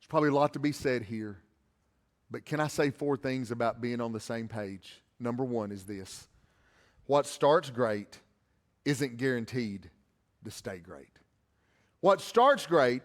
probably a lot to be said here, but can I say 4 things about being on the same page? Number 1 is this: what starts great isn't guaranteed to stay great. What starts great,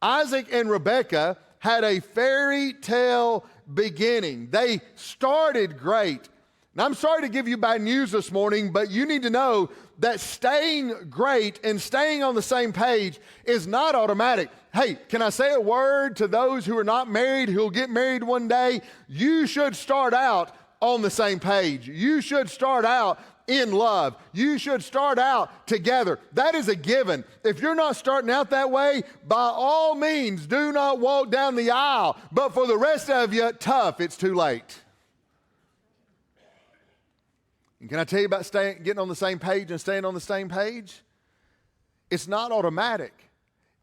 Isaac and Rebekah had a fairy tale beginning. They started great. And I'm sorry to give you bad news this morning, but you need to know that staying great and staying on the same page is not automatic. Hey, can I say a word to those who are not married, who'll get married one day? You should start out on the same page. You should start out in love. You should start out together. That is a given. If you're not starting out that way, by all means, do not walk down the aisle. But for the rest of you, tough, it's too late. And can I tell you about getting on the same page and staying on the same page? It's not automatic.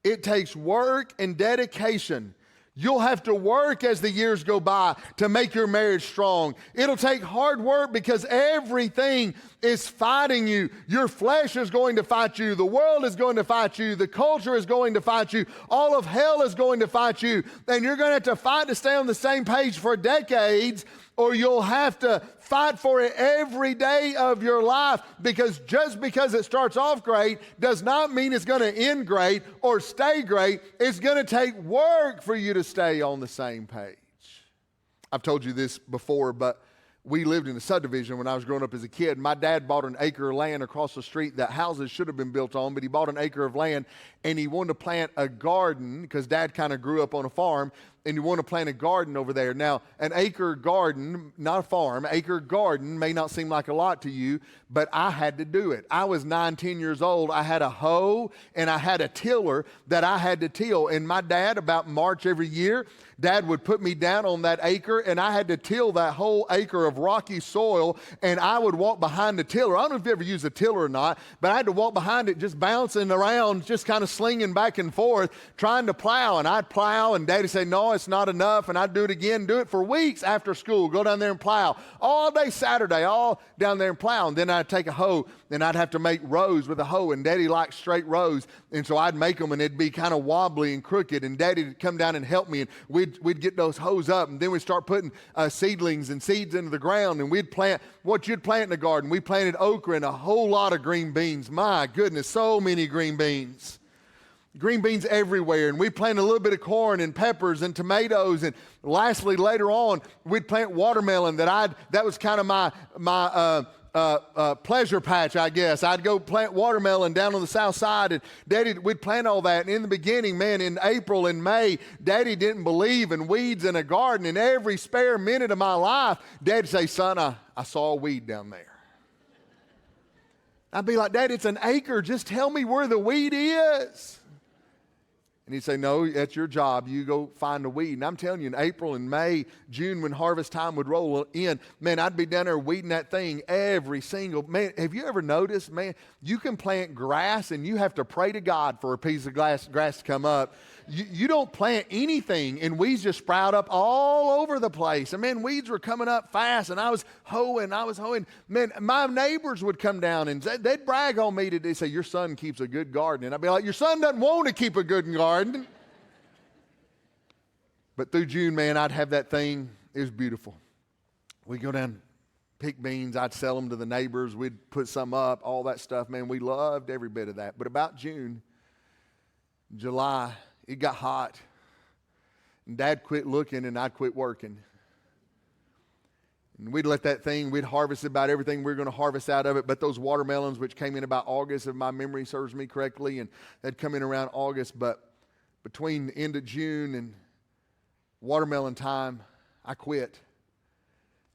It takes work and dedication. You'll have to work as the years go by to make your marriage strong. It'll take hard work because everything is fighting you. Your flesh is going to fight you. The world is going to fight you. The culture is going to fight you. All of hell is going to fight you. And you're going to have to fight to stay on the same page for decades, or you'll have to fight for it every day of your life, because just because it starts off great does not mean it's going to end great or stay great. It's going to take work for you to stay on the same page. I've told you this before, but we lived in a subdivision when I was growing up as a kid. My dad bought an acre of land across the street that houses should have been built on, but he bought an acre of land and he wanted to plant a garden because Dad kind of grew up on a farm, and you want to plant a garden over there. Now, an acre garden, not a farm, acre garden may not seem like a lot to you, but I had to do it. I was 9, 10 years old. I had a hoe and I had a tiller that I had to till. And my dad, about March every year, Dad would put me down on that acre, and I had to till that whole acre of rocky soil, and I would walk behind the tiller. I don't know if you ever used a tiller or not, but I had to walk behind it just bouncing around, just kind of slinging back and forth, trying to plow. And I'd plow, and Daddy said, no, it's not enough. And I'd do it again, do it for weeks after school, go down there and plow. All day Saturday, all down there and plow. And then I'd take a hoe, and I'd have to make rows with a hoe, and Daddy liked straight rows. And so I'd make them, and it'd be kind of wobbly and crooked, and Daddy would come down and help me, and we'd get those hoes up, and then we'd start putting seedlings and seeds into the ground, and we'd plant what you'd plant in the garden. We planted okra and a whole lot of green beans. My goodness, so many green beans. Green beans everywhere, and we planted a little bit of corn and peppers and tomatoes, and lastly, later on, we'd plant watermelon. That was kind of my pleasure patch, I guess. I'd go plant watermelon down on the south side, and we'd plant all that. And in the beginning, man, in April and May, Daddy didn't believe in weeds in a garden. And every spare minute of my life, Dad'd say, son, I saw a weed down there. I'd be like, Dad, it's an acre. Just tell me where the weed is. And he'd say, no, that's your job. You go find a weed. And I'm telling you, in April and May, June, when harvest time would roll in, man, I'd be down there weeding that thing every single, man, have you ever noticed, man, you can plant grass and you have to pray to God for a piece of grass to come up. You don't plant anything and weeds just sprout up all over the place. And man, weeds were coming up fast, and I was hoeing. Man, my neighbors would come down and they'd brag on me today, say, your son keeps a good garden. And I'd be like, your son doesn't want to keep a good garden. But through June, man, I'd have that thing. It was beautiful. We'd go down, pick beans. I'd sell them to the neighbors. We'd put some up, all that stuff. Man, we loved every bit of that. But about June, July, it got hot. And Dad quit looking and I'd quit working. And we'd let that thing, we'd harvest about everything we were going to harvest out of it. But those watermelons, which came in about August, if my memory serves me correctly, and they'd come in around August. But between the end of June and watermelon time, I quit.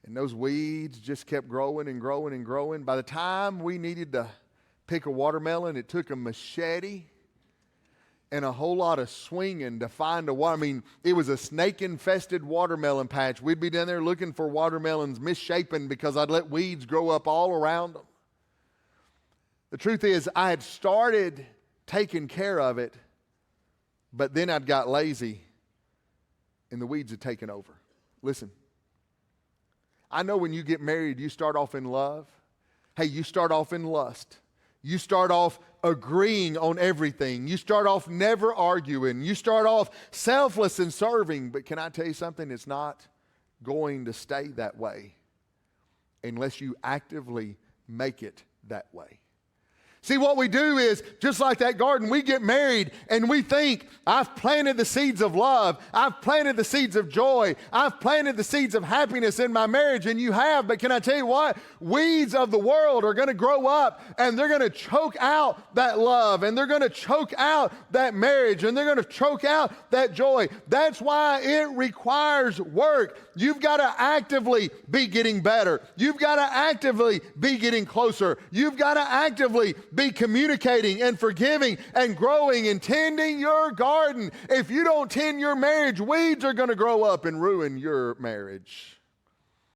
And those weeds just kept growing and growing and growing. By the time we needed to pick a watermelon, it took a machete and a whole lot of swinging to find a water. I mean, it was a snake-infested watermelon patch. We'd be down there looking for watermelons misshapen because I'd let weeds grow up all around them. The truth is, I had started taking care of it, but then I'd got lazy and the weeds had taken over. Listen, I know when you get married, you start off in love. Hey, you start off in lust. You start off agreeing on everything. You start off never arguing. You start off selfless and serving. But can I tell you something? It's not going to stay that way unless you actively make it that way. See, what we do is, just like that garden, we get married and we think, I've planted the seeds of love. I've planted the seeds of joy. I've planted the seeds of happiness in my marriage, and you have. But can I tell you what? Weeds of the world are going to grow up, and they're going to choke out that love, and they're going to choke out that marriage, and they're going to choke out that joy. That's why it requires work. You've got to actively be getting better. You've got to actively be getting closer. You've got to actively be communicating and forgiving and growing and tending your garden. If you don't tend your marriage, weeds are going to grow up and ruin your marriage.